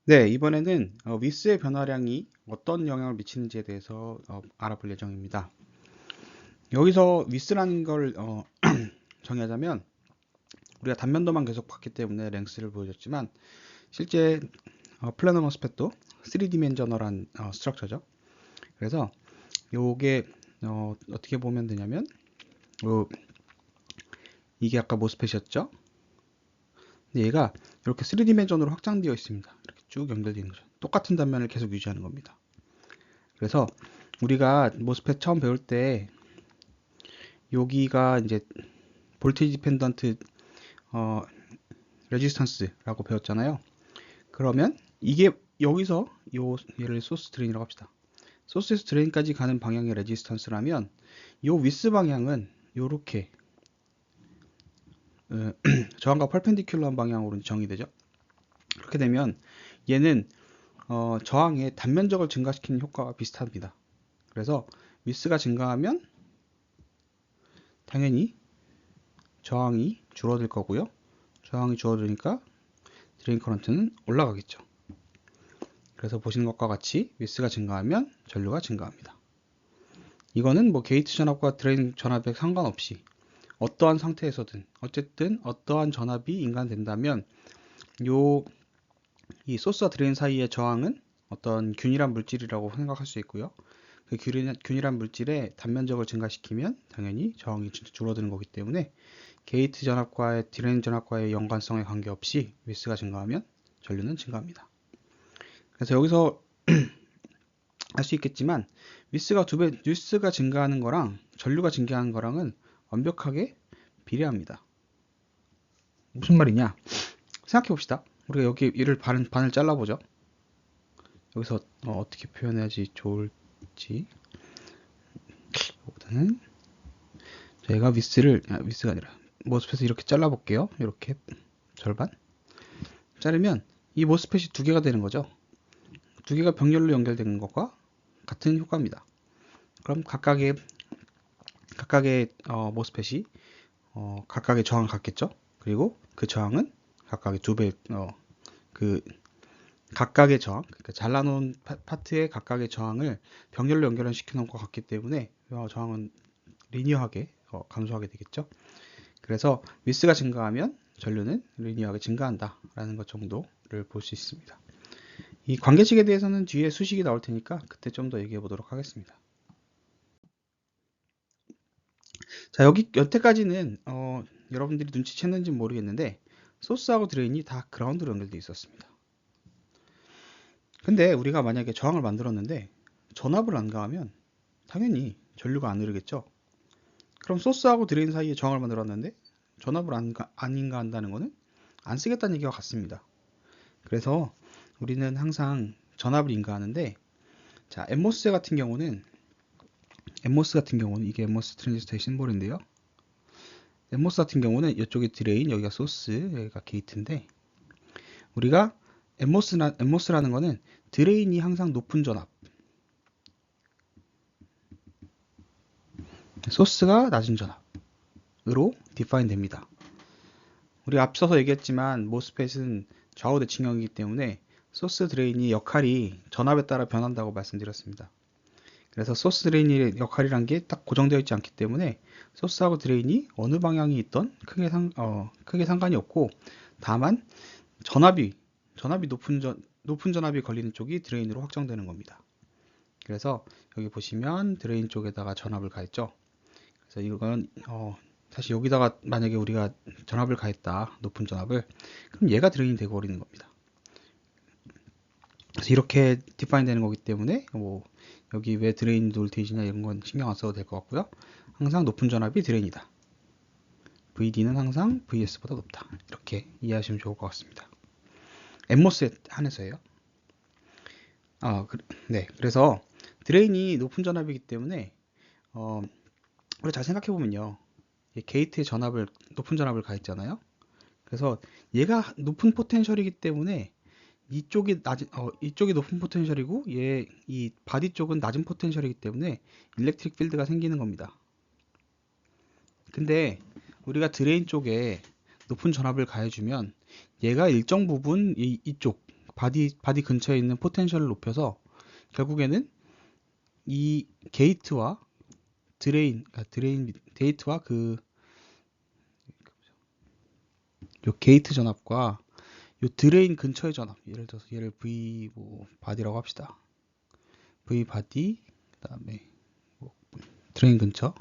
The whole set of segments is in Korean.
네, 이번에는 위스의 변화량이 어떤 영향을 미치는지에 대해서 알아볼 예정입니다. 여기서 위스라는 걸 정의하자면 우리가 단면도만 계속 봤기 때문에 랭스를 보여줬지만 실제 플래너 머스펫도 3디멘저널한 스트럭처죠. 그래서 요게 어떻게 보면 되냐면 이게 아까 모스펫이었죠. 근데 얘가 이렇게 3디멘전으로 확장되어 있습니다. 이렇게 쭉 연결되는 거죠. 똑같은 단면을 계속 유지하는 겁니다. 그래서 우리가 모스펫 처음 배울 때 여기가 이제 볼테이지 디펜던트 어, 레지스턴스라고 배웠잖아요. 그러면 이게 여기서 얘를 소스 드레인이라고 합시다. 소스에서 드레인까지 가는 방향의 레지스턴스라면 요 위스 방향은 요렇게 저항과 퍼펜디큘러한 방향으로 정의되죠. 그렇게 되면 얘는 저항의 단면적을 증가시키는 효과가 비슷합니다. 그래서 위스가 증가하면 당연히 저항이 줄어들 거고요. 저항이 줄어드니까 드레인 커런트는 올라가겠죠. 그래서 보시는 것과 같이 위스가 증가하면 전류가 증가합니다. 이거는 뭐 게이트 전압과 드레인 전압에 상관없이 어떠한 상태에서든 어쨌든 어떠한 전압이 인간된다면 이 소스와 드레인 사이의 저항은 어떤 균일한 물질이라고 생각할 수 있고요. 그 균일한 물질의 단면적을 증가시키면 당연히 저항이 줄어드는 거기 때문에 게이트 전압과의 드레인 전압과의 연관성에 관계없이 위스가 증가하면 전류는 증가합니다. 그래서 여기서 알 수 있겠지만 위스가 증가하는 거랑 전류가 증가하는 거랑은 완벽하게 비례합니다. 무슨 말이냐? 생각해 봅시다. 우리가 여기 이를 반을 잘라보죠. 여기서 어떻게 표현해야지 좋을지. 보다는 저희가 위스가 아니라 모스펫을 이렇게 잘라볼게요. 이렇게 절반 자르면 이 모스펫이 두 개가 되는 거죠. 두 개가 병렬로 연결되는 것과 같은 효과입니다. 그럼 각각의 모스펫이 각각의 저항을 갖겠죠. 그리고 그 저항은 각각의 두 배, 그 각각의 저항, 그러니까 잘라놓은 파트의 각각의 저항을 병렬로 연결시켜 놓은 것 같기 때문에 저항은 리니어하게 감소하게 되겠죠. 그래서 위스가 증가하면 전류는 리니어하게 증가한다라는 것 정도를 볼 수 있습니다. 이 관계식에 대해서는 뒤에 수식이 나올 테니까 그때 좀 더 얘기해 보도록 하겠습니다. 자, 여태까지는 여러분들이 눈치챘는지 모르겠는데 소스하고 드레인이 다 그라운드로 연결되어 있었습니다. 근데 우리가 만약에 저항을 만들었는데 전압을 안 가하면 당연히 전류가 안 흐르겠죠. 그럼 소스하고 드레인 사이에 저항을 만들었는데 전압을 안 인가한다는 것은 안 쓰겠다는 얘기와 같습니다. 그래서 우리는 항상 전압을 인가하는데, 자, 엠모스 같은 경우는 이게 엠모스 트랜지스터의 심볼인데요. 엠모스 같은 경우는 이쪽에 드레인, 여기가 소스, 여기가 게이트인데, 우리가 엠모스라는 거는 드레인이 항상 높은 전압, 소스가 낮은 전압으로 디파인 됩니다. 우리 앞서서 얘기했지만 모스펫은 좌우 대칭형이기 때문에 소스 드레인이 역할이 전압에 따라 변한다고 말씀드렸습니다. 그래서 소스 드레인의 역할이란 게 딱 고정되어 있지 않기 때문에 소스하고 드레인이 어느 방향이 있던 크게 상관이 없고, 다만 전압이 높은 전압이 걸리는 쪽이 드레인으로 확정되는 겁니다. 그래서 여기 보시면 드레인 쪽에다가 전압을 가했죠. 그래서 이건 사실 여기다가 만약에 우리가 전압을 가했다, 높은 전압을, 그럼 얘가 드레인이 되고 버리는 겁니다. 그래서 이렇게 디파인 되는 거기 때문에 뭐 여기 왜 드레인 볼테이지냐 이런 건 신경 안 써도 될 것 같고요. 항상 높은 전압이 드레인이다. VD는 항상 VS보다 높다. 이렇게 이해하시면 좋을 것 같습니다. 엠모스에 한해서예요. 네. 그래서 드레인이 높은 전압이기 때문에 우리 잘 생각해 보면요. 게이트의 높은 전압을 가했잖아요. 그래서 얘가 높은 포텐셜이기 때문에 이쪽이 높은 포텐셜이고 이 바디 쪽은 낮은 포텐셜이기 때문에 일렉트릭 필드가 생기는 겁니다. 근데 우리가 드레인 쪽에 높은 전압을 가해주면 얘가 일정 부분 이쪽 바디 근처에 있는 포텐셜을 높여서 결국에는 이 게이트와 게이트와 요 게이트 전압과 요 드레인 근처의 전압, 예를 들어서 얘를 V 뭐 바디라고 합시다. V 바디, 그다음에 뭐 드레인 근처,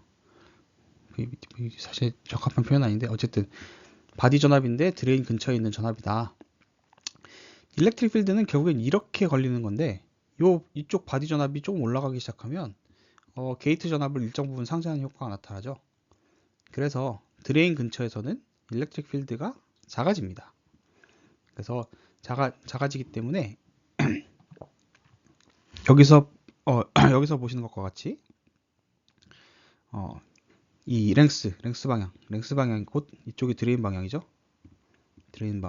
V 사실 적합한 표현 아닌데 어쨌든 바디 전압인데 드레인 근처에 있는 전압이다. 일렉트릭 필드는 결국엔 이렇게 걸리는 건데 이쪽 바디 전압이 조금 올라가기 시작하면 게이트 전압을 일정 부분 상쇄하는 효과가 나타나죠. 그래서 드레인 근처에서는 일렉트릭 필드가 작아집니다. 그래서 작아지기 때문에 여기서 여기서 보시는 것과 같이 이 랭스 방향이 곧 이쪽이 드레인 방향이죠. 드레인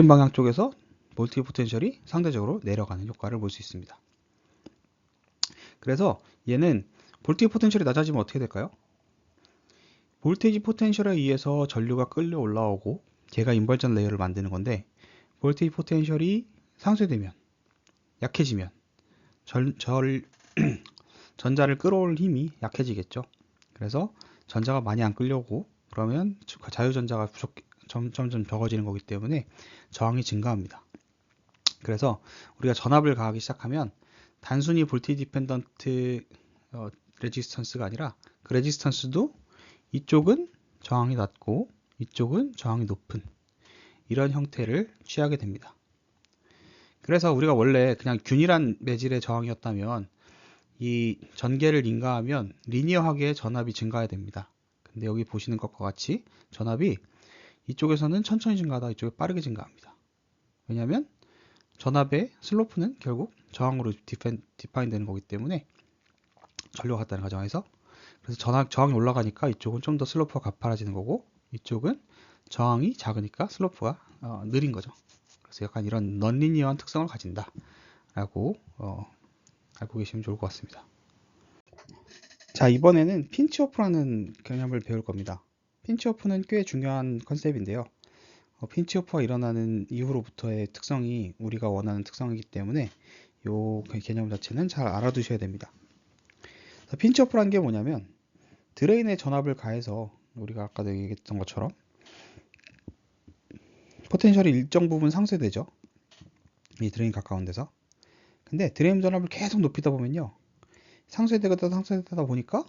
방향 쪽에서 볼테이지 포텐셜이 상대적으로 내려가는 효과를 볼 수 있습니다. 그래서 얘는 볼테이지 포텐셜이 낮아지면 어떻게 될까요? 볼테이지 포텐셜에 의해서 전류가 끌려 올라오고 걔가 인벌전 레이어를 만드는 건데 볼테이지 포텐셜이 상쇄되면 약해지면 전자를 끌어올 힘이 약해지겠죠. 그래서 전자가 많이 안 끌려오고 그러면 자유전자가 점점 적어지는 거기 때문에 저항이 증가합니다. 그래서 우리가 전압을 가하기 시작하면 단순히 볼테이지 디펜던트 레지스턴스가 아니라 그 레지스턴스도 이쪽은 저항이 낮고 이쪽은 저항이 높은 이런 형태를 취하게 됩니다. 그래서 우리가 원래 그냥 균일한 매질의 저항이었다면 이 전개를 인가하면 리니어하게 전압이 증가해야 됩니다. 근데 여기 보시는 것과 같이 전압이 이쪽에서는 천천히 증가하다 이쪽에 빠르게 증가합니다. 왜냐하면 전압의 슬로프는 결국 저항으로 디파인 되는 거기 때문에 전류가 같다는 가정에서 그래서 저항이 올라가니까 이쪽은 좀 더 슬로프가 가파라지는 거고 이쪽은 저항이 작으니까 슬로프가 느린 거죠. 그래서 약간 이런 넌리니어한 특성을 가진다 라고 알고 계시면 좋을 것 같습니다. 자, 이번에는 핀치오프라는 개념을 배울 겁니다. 핀치오프는 꽤 중요한 컨셉인데요. 핀치오프가 일어나는 이후로부터의 특성이 우리가 원하는 특성이기 때문에 이 개념 자체는 잘 알아두셔야 됩니다. 핀치오프라는 게 뭐냐면 드레인에 전압을 가해서 우리가 아까도 얘기했던 것처럼 포텐셜이 일정 부분 상쇄되죠. 이 드레인 가까운 데서. 근데 드레인 전압을 계속 높이다 보면요. 상쇄되다 보니까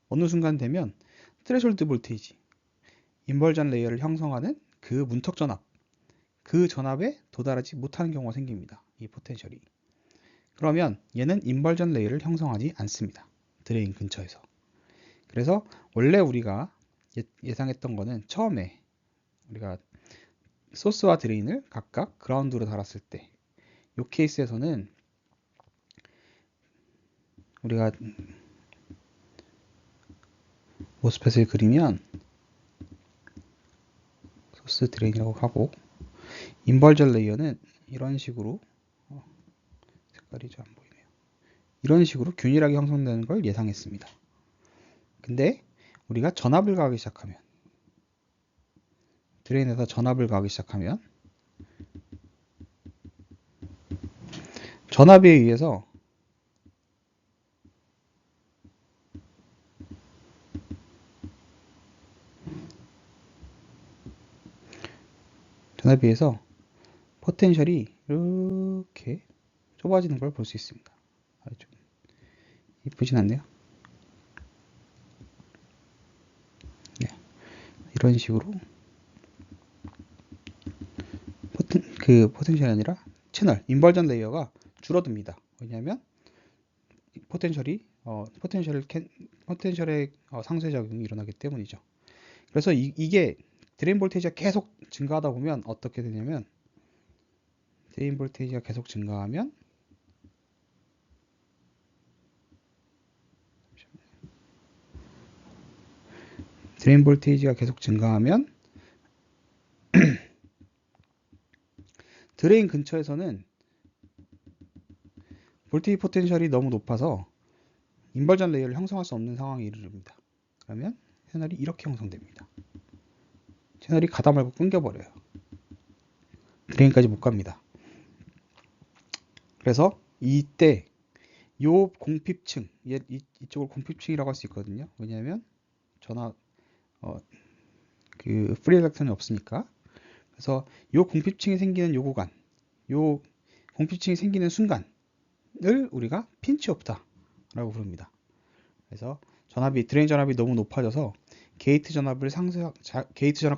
어느 순간 되면 트레솔드 볼테이지, 인벌전 레이어를 형성하는 그 문턱 전압, 그 전압에 도달하지 못하는 경우가 생깁니다. 이 포텐셜이. 그러면 얘는 인벌전 레이어를 형성하지 않습니다. 드레인 근처에서. 그래서 원래 우리가 예상했던 거는 처음에 우리가 소스와 드레인을 각각 그라운드로 달았을 때 이 케이스에서는 우리가 모스펫을 그리면 소스 드레인이라고 하고 인벌전 레이어는 이런 식으로 색깔이 잘 안 보이네요. 이런 식으로 균일하게 형성되는 걸 예상했습니다. 근데 우리가 전압을 가하기 시작하면 드레인에서 전압을 가하기 시작하면 전압에 의해서 포텐셜이 이렇게 좁아지는 걸 볼 수 있습니다. 좀 이쁘진 않네요. 네, 이런 식으로 포텐셜이 아니라 채널, 인벌전 레이어가 줄어듭니다. 왜냐하면 포텐셜의 상쇄작용이 일어나기 때문이죠. 그래서 이게 드레인 볼테이지가 계속 증가하다 보면 어떻게 되냐면 드레인 볼테이지가 계속 증가하면 드레인 근처에서는 볼테이지 포텐셜이 너무 높아서 인벌전 레이어를 형성할 수 없는 상황에 이르릅니다. 그러면 채널이 이렇게 형성됩니다. 채널이 가다 말고 끊겨버려요. 드레인까지 못 갑니다. 그래서 이때 요 공핍층, 이쪽을 공핍층이라고 할 수 있거든요. 왜냐하면 전화 그 프리 일렉트론이 없으니까. 그래서 요 공핍층이 생기는 요 구간, 요 공핍층이 생기는 순간을 우리가 핀치 오프다라고 부릅니다. 그래서 드레인 전압이 너무 높아져서 게이트 전압과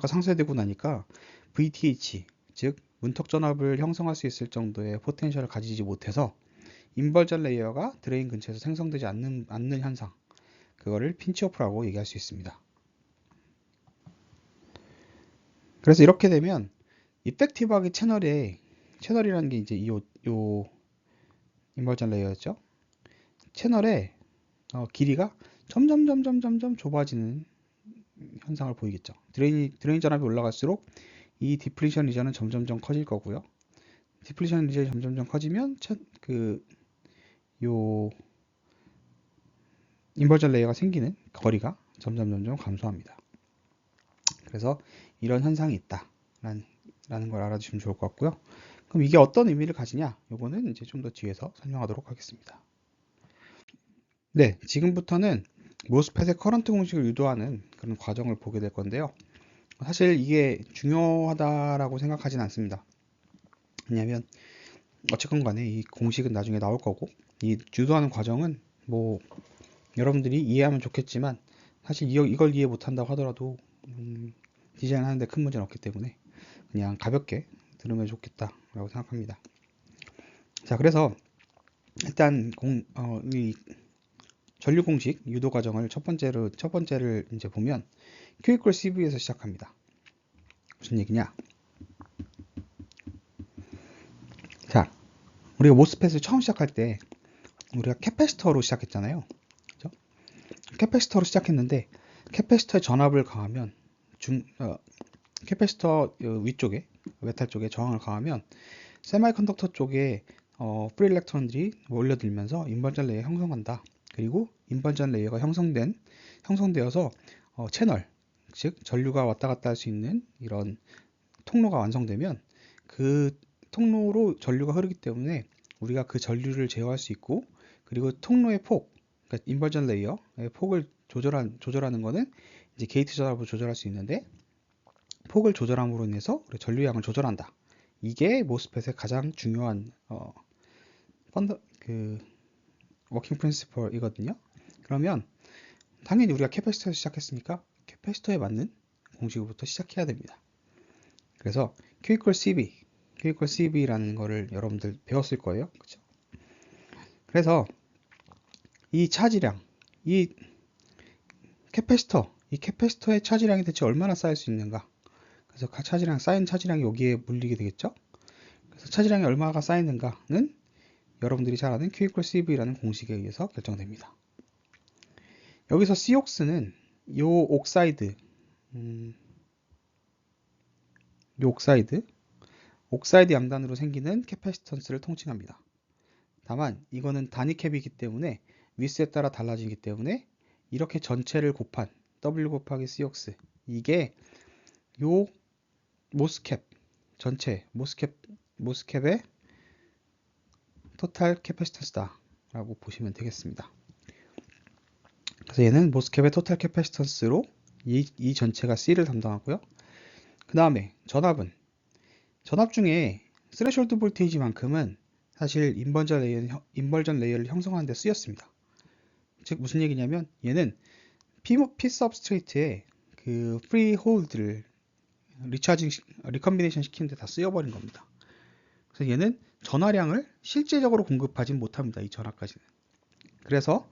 상쇄되고 나니까 VTH, 즉 문턱 전압을 형성할 수 있을 정도의 포텐셜을 가지지 못해서 인벌전 레이어가 드레인 근처에서 생성되지 않는 현상, 그거를 핀치오프라고 얘기할 수 있습니다. 그래서 이렇게 되면 이펙티브하게 채널이라는 게 이제 요 인벌전 레이어였죠. 채널의 길이가 점점 좁아지는 현상을 보이겠죠. 드레인 전압이 올라갈수록 이 디플리션 리전은 점점 커질 거고요. 디플리션 리전이 점점 커지면 요 인버전 레이어가 생기는 거리가 점점 감소합니다. 그래서 이런 현상이 있다라는 걸 알아주시면 좋을 것 같고요. 그럼 이게 어떤 의미를 가지냐? 요거는 이제 좀 더 뒤에서 설명하도록 하겠습니다. 네, 지금부터는 모스펫의 커런트 공식을 유도하는 그런 과정을 보게 될 건데요. 사실 이게 중요하다라고 생각하진 않습니다. 왜냐하면 어쨌건 간에 이 공식은 나중에 나올 거고, 이 유도하는 과정은 뭐 여러분들이 이해하면 좋겠지만 사실 이걸 이해 못한다고 하더라도 디자인 하는데 큰 문제는 없기 때문에 그냥 가볍게 들으면 좋겠다라고 생각합니다. 자, 그래서 일단 이 전류 공식 유도 과정을 첫 번째를 이제 보면 Q equal CV에서 시작합니다. 무슨 얘기냐? 자, 우리가 모스펫을 처음 시작할 때 우리가 캐패시터로 시작했잖아요. 그죠? 캐패시터로 시작했는데 캐패시터에 전압을 가하면 캐패시터 위쪽에 메탈 쪽에 저항을 가하면 세마이컨덕터 쪽에 프리 일렉트론들이 몰려들면서 인번전 레이어 형성한다. 그리고 인번전 레이어가 형성되어서 채널, 즉 전류가 왔다 갔다 할 수 있는 이런 통로가 완성되면 그 통로로 전류가 흐르기 때문에 우리가 그 전류를 제어할 수 있고, 그리고 통로의 폭, 그러니까 인버전 레이어의 폭을 조절하는 거는 이제 게이트 전압을 조절할 수 있는데, 폭을 조절함으로 인해서 전류 양을 조절한다. 이게 모스펫의 가장 중요한 워킹 프린시플이거든요. 그러면 당연히 우리가 캐패시터에서 시작했으니까 캐패시터에 맞는 공식부터 시작해야 됩니다. 그래서 Q equal CV라는 거를 여러분들 배웠을 거예요. 그렇죠? 그래서 이 차지량, 이 캐패시터의 차지량이 대체 얼마나 쌓일 수 있는가? 그래서 쌓인 차지량이 여기에 물리게 되겠죠? 그래서 차지량이 얼마가 쌓이는가는 여러분들이 잘 아는 Q equal CV라는 공식에 의해서 결정됩니다. 여기서 COX는 요 옥사이드 양단으로 생기는 캐패시턴스를 통칭합니다. 다만 이거는 단위캡이기 때문에 위스에 따라 달라지기 때문에 이렇게 전체를 곱한 W 곱하기 COX, 이게 요 전체 모스캡의 토탈 캐패시턴스다 라고 보시면 되겠습니다. 그래서 얘는 모스캡의 토탈 캐패시턴스로 이 전체가 C를 담당하고요. 그 다음에 전압 중에 스레셜드 볼테이지만큼은 사실 인벌전 레이어를 형성하는 데 쓰였습니다. 즉 무슨 얘기냐면 얘는 P 서브스트레이트에 그 프리 홀드를 리컨비네이션 시키는 데 다 쓰여버린 겁니다. 그래서 얘는 전화량을 실제적으로 공급하진 못합니다. 이 전압까지는. 그래서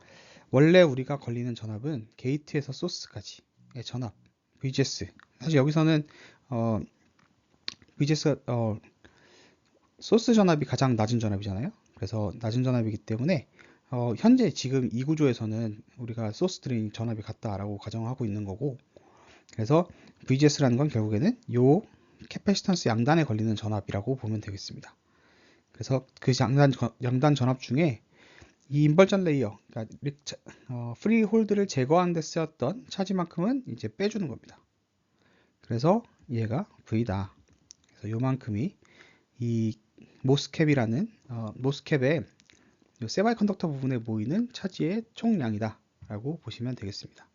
원래 우리가 걸리는 전압은 게이트에서 소스까지의 전압, VGS. 사실 여기서는 VGS가 소스 전압이 가장 낮은 전압이잖아요. 그래서 낮은 전압이기 때문에 현재 지금 이 구조에서는 우리가 소스 드레인 전압이 같다라고 가정하고 있는 거고, 그래서 VGS라는 건 결국에는 요 캐패시턴스 양단에 걸리는 전압이라고 보면 되겠습니다. 그래서 그 양단 전압 중에 이 인벌전 레이어, 그러니까 프리 홀드를 제거하는 데 쓰였던 차지만큼은 이제 빼주는 겁니다. 그래서 얘가 V다. 그래서 요만큼이 이 모스캡이라는 모스캡의 세바이 컨덕터 부분에 모이는 차지의 총량이다 라고 보시면 되겠습니다.